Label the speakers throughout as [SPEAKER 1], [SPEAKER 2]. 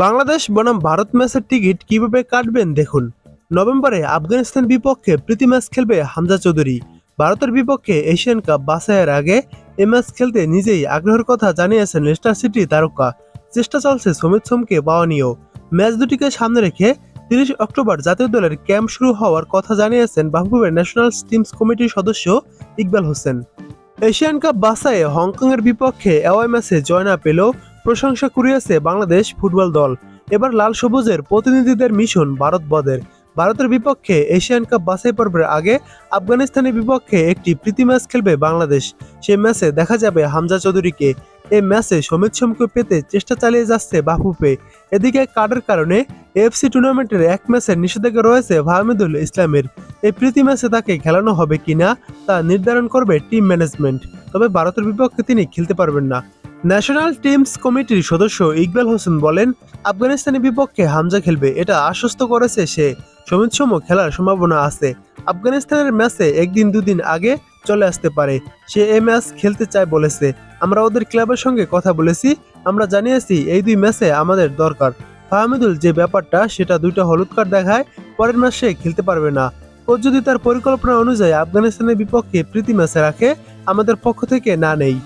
[SPEAKER 1] বাংলাদেশ বনাম ভারত ম্যাচের টিকিট কিভাবে কাটবেন দেখুন। নভেম্বরে আফগানিস্তান বিপক্ষে প্রীতি ম্যাচ খেলবে হামজা চৌধুরী। ভারতের বিপক্ষে এশিয়ান কাপ বাছাইয়ের আগে এ ম্যাচ খেলতে নিজেই আগ্রহের কথা জানিয়েছেন লেস্টার সিটি তারকা। চেষ্টা চলছে সমিত সোমকে পাওয়া নিয়েও। ম্যাচ দুটিকে সামনে রেখে 30 অক্টোবর জাতীয় দলের ক্যাম্প শুরু হওয়ার কথা জানিয়েছেন বাফুফের ন্যাশনাল টিমস কমিটির সদস্য ইকবাল হোসেন। এশিয়ান কাপ বাছাইয়ে হংকংয়ের বিপক্ষে অ্যাওয়ে ম্যাচে জয় না পেলেও প্রশংসা কুড়িয়েছে বাংলাদেশ ফুটবল দল। এবার লাল সবুজের প্রতিনিধিদের মিশন ভারত বদের। ভারতের বিপক্ষে এশিয়ান কাপ বাছাই পর্বের আগে আফগানিস্তানের বিপক্ষে একটি প্রীতি ম্যাচ খেলবে বাংলাদেশ। সেই ম্যাচে দেখা যাবে হামজা চৌধুরীকে। এই ম্যাচে সমিত সোমকে পেতে চেষ্টা চালিয়ে যাচ্ছে বাফুফে। এদিকে কার্ডের কারণে এএফসি টুর্নামেন্টের এক ম্যাচের নিষেধাজ্ঞা রয়েছে ফাহমিদুল ইসলামের। এই প্রীতি ম্যাচে তাকে খেলানো হবে কিনা তা নির্ধারণ করবে টিম ম্যানেজমেন্ট। তবে ভারতের বিপক্ষে তিনি খেলতে পারবেন না। ন্যাশনাল টিমস কমিটির সদস্য ইকবাল হোসেন বলেন, আফগানিস্তানের বিপক্ষে হামজা খেলবে এটা আশ্বস্ত করেছে সে। সমিত সোমও খেলার সম্ভাবনা আছে। আফগানিস্তানের ম্যাচে একদিন দুদিন আগে চলে আসতে পারে। সে এই ম্যাচ খেলতে চায় বলেছে। আমরা ওদের ক্লাবের সঙ্গে কথা বলেছি, আমরা জানিয়েছি এই দুই ম্যাচে আমাদের দরকার। ফাহমিদুল যে ব্যাপারটা সেটা দুইটা হলুদ কার্ড দেখায়, পরের ম্যাচে খেলতে পারবে না। ও যদি তার পরিকল্পনা অনুযায়ী আফগানিস্তানের বিপক্ষে প্রীতি ম্যাচে রাখে, আমাদের পক্ষ থেকে না নেই।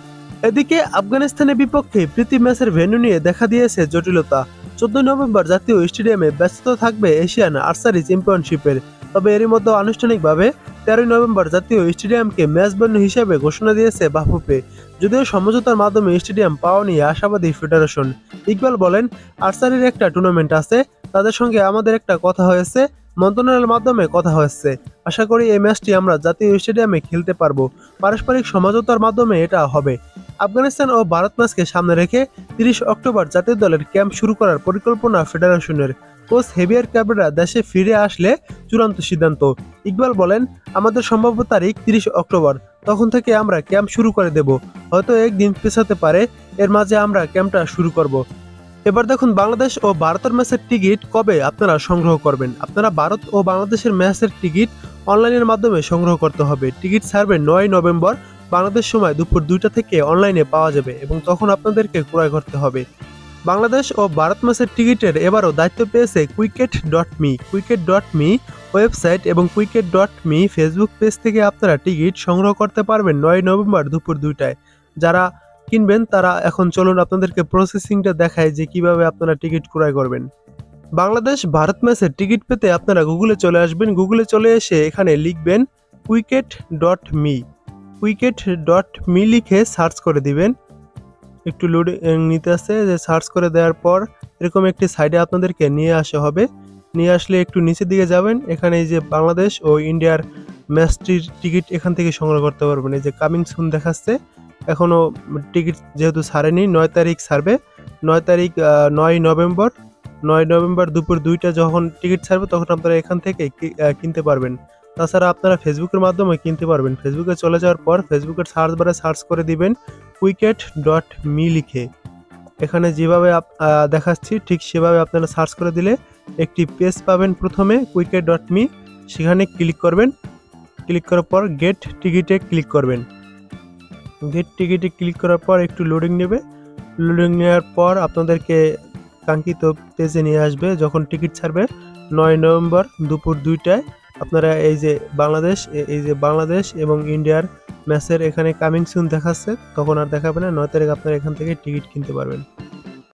[SPEAKER 1] এদিকে আফগানিস্তানের বিপক্ষে প্রীতি ম্যাচের ভেন্যু নিয়ে দেখা দিয়েছে জটিলতা। 14 নভেম্বর জাতীয় স্টেডিয়ামে ব্যস্ত থাকবে এশিয়ান আর্চারি চ্যাম্পিয়নশিপের। তবে এরই মধ্যে আনুষ্ঠানিকভাবে 13 নভেম্বর জাতীয় স্টেডিয়ামকে ম্যাচ ভেন্যু হিসেবে ঘোষণা দিয়েছে বাফুফে। যদিও সমঝোতার মাধ্যমে স্টেডিয়াম পাওয়া নিয়ে আশাবাদী ফেডারেশন। ইকবাল বলেন, আর্চারির একটা টুর্নামেন্ট আছে, তাদের সঙ্গে আমাদের একটা কথা হয়েছে, মন্ত্রণালয়ের মাধ্যমে কথা হয়েছে। আশা করি এই ম্যাচটি আমরা জাতীয় স্টেডিয়ামে খেলতে পারবো। পারস্পরিক সমঝোতার মাধ্যমে এটা হবে। আফগানিস্তান ও ভারত ম্যাচকে সামনে রেখে 30 অক্টোবর জাতীয় দলের ক্যাম্প শুরু করার পরিকল্পনা ফেডারেশনের। কোচ হেভিয়ার ক্যাবরেরা দেশে ফিরে আসলে চূড়ান্ত সিদ্ধান্ত। ইকবাল বলেন, আমাদের সম্ভাব্য তারিখ 30 অক্টোবর। তখন থেকে আমরা ক্যাম্প শুরু করে দেব। হয়তো একদিন পেছাতে পারে, এর মাঝে আমরা ক্যাম্পটা শুরু করব। এবার দেখুন বাংলাদেশ ও ভারতের ম্যাচের টিকিট কবে আপনারা সংগ্রহ করবেন। আপনারা ভারত ও বাংলাদেশের ম্যাচের টিকিট অনলাইনের মাধ্যমে সংগ্রহ করতে হবে। টিকিট ছাড়বে 9 নভেম্বর বাংলাদেশ সময় দুপুর 2টা থেকে অনলাইনে পাওয়া যাবে এবং তখন আপনাদেরকে ক্রয় করতে হবে। বাংলাদেশ ও ভারত ম্যাচের টিকিটের এবারও দায়িত্ব পেয়েছে কুইকেট.মি। কুইকেট.মি ওয়েবসাইট এবং কুইকেট.মি ফেসবুক পেজ থেকে আপনারা টিকিট সংগ্রহ করতে পারবেন 9 নভেম্বর দুপুর 2টায়। যারা কিনবেন তারা এখন চলুন আপনাদেরকে প্রসেসিংটা দেখায় যে কিভাবে আপনারা টিকিট ক্রয় করবেন। বাংলাদেশ ভারত ম্যাচের টিকিট পেতে আপনারা গুগলে চলে আসবেন। গুগলে চলে এসে এখানে লিখবেন কুইকেট.মি। কুইকেট.মি লিখে সার্চ করে দিবেন। একটু লোড নিতে আসছে, যে সার্চ করে দেওয়ার পর এরকম একটি সাইডে আপনাদেরকে নিয়ে আসা হবে। নিয়ে আসলে একটু নিচের দিকে যাবেন, এখানে এই যে বাংলাদেশ ও ইন্ডিয়ার ম্যাচটির টিকিট এখান থেকে সংগ্রহ করতে পারবেন। এই যে কামিং সুন দেখাচ্ছে, এখনও টিকিট যেহেতু ছাড়েনি, 9 তারিখ ছাড়বে। 9 তারিখ 9 নভেম্বর 9 নভেম্বর দুপুর 2টা যখন টিকিট ছাড়বে তখন আপনারা এখান থেকে কিনতে পারবেন। তাছাড়া আপনারা ফেসবুকের মাধ্যমে কিনতে পারবেন। ফেসবুকে চলে যাওয়ার পর ফেসবুকের সার্চ বারে সার্চ করে দিবেন কুইকেট.মি লিখে। এখানে যেভাবে দেখাচ্ছি ঠিক সেভাবে আপনারা সার্চ করে দিলে একটি পেজ পাবেন। প্রথমে কুইকেট.মি, সেখানে ক্লিক করবেন। ক্লিক করার পর গেট টিকিটে ক্লিক করবেন। গেট টিকিটে ক্লিক করার পর একটু লোডিং নেবে। লোডিং নেওয়ার পর আপনাদেরকে কাঙ্ক্ষিত পেজে নিয়ে আসবে। যখন টিকিট ছাড়বে 9 নভেম্বর দুপুর 2টায় আপনারা এই যে বাংলাদেশ এবং ইন্ডিয়ার ম্যাচের এখানে কামিং সুন দেখাচ্ছে, তখন আর দেখাবে না। 9 তারিখ আপনারা এখান থেকে টিকিট কিনতে পারবেন।